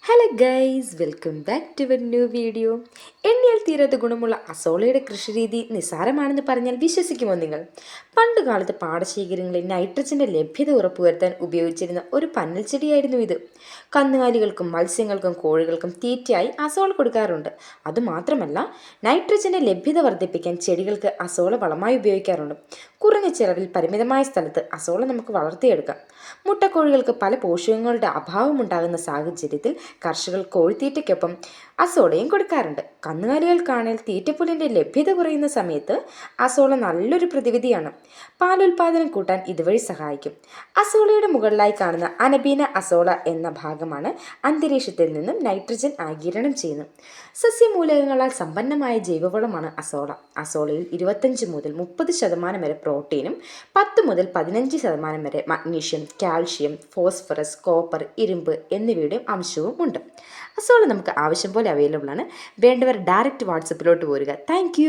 Hello guys, welcome back to a new video. എണ്ണിയാൽ തീരാത്ത ഗുണമുള്ള അസോളയുടെ കൃഷിരീതി നിസ്സാരമാണെന്ന് പറഞ്ഞാൽ വിശ്വസിക്കുമോ നിങ്ങൾ? പണ്ട് കാലത്ത് പാടശേഖരങ്ങളിൽ നൈട്രജന്റെ ലഭ്യത ഉറപ്പുവരുത്താൻ ഉപയോഗിച്ചിരുന്ന ഒരു പന്നൽ ചെടിയായിരുന്നു ഇത്. കന്നുകാലികൾക്കും മത്സ്യങ്ങൾക്കും കോഴികൾക്കും തീറ്റയായി അസോള കൊടുക്കാറുണ്ട്. അതുമാത്രമല്ല, നൈട്രജന്റെ ലഭ്യത വർദ്ധിപ്പിക്കാൻ ചെടികൾക്ക് അസോള വളമായി ഉപയോഗിക്കാറുണ്ട്. കുറഞ്ഞ ചെലവിൽ പരിമിതമായ സ്ഥലത്ത് അസോള നമുക്ക് വളർത്തിയെടുക്കാം. മുട്ടക്കോഴികൾക്ക് പല പോഷകങ്ങളുടെ അഭാവമുണ്ടാകുന്ന സാഹചര്യത്തിൽ കർഷകർ കോഴിത്തീറ്റയ്ക്കൊപ്പം അസോളയും കൊടുക്കാറുണ്ട്. കന്നുകാലികൾക്കാണെങ്കിൽ തീറ്റപ്പുല്ലിൻ്റെ ലഭ്യത കുറയുന്ന സമയത്ത് അസോള നല്ലൊരു പ്രതിവിധിയാണ്. പാലുൽപാദനം കൂട്ടാൻ ഇതുവഴി സഹായിക്കും. അസോളയുടെ മുകളിലായി കാണുന്ന അനബീന അസോള എന്ന ഭാഗമാണ് അന്തരീക്ഷത്തിൽ നിന്നും നൈട്രജൻ ആഗിരണം ചെയ്യുന്നത്. സസ്യമൂലകങ്ങളാൽ സമ്പന്നമായ ജൈവവളമാണ് അസോള. അസോളയിൽ 25 മുതൽ 30% വരെ പ്രോട്ടീനും 10 മുതൽ 15% വരെ മഗ്നീഷ്യം, കാൽഷ്യം, ഫോസ്ഫറസ്, കോപ്പർ, ഇരുമ്പ് എന്നിവയുടെ അംശവും ഉണ്ട്. അസോള നമുക്ക് ആവശ്യം പോലെ അവൈലബിൾ ആണ്. വേണ്ടവർ ഡയറക്റ്റ് വാട്സപ്പിലോട്ട് പോരുക. താങ്ക്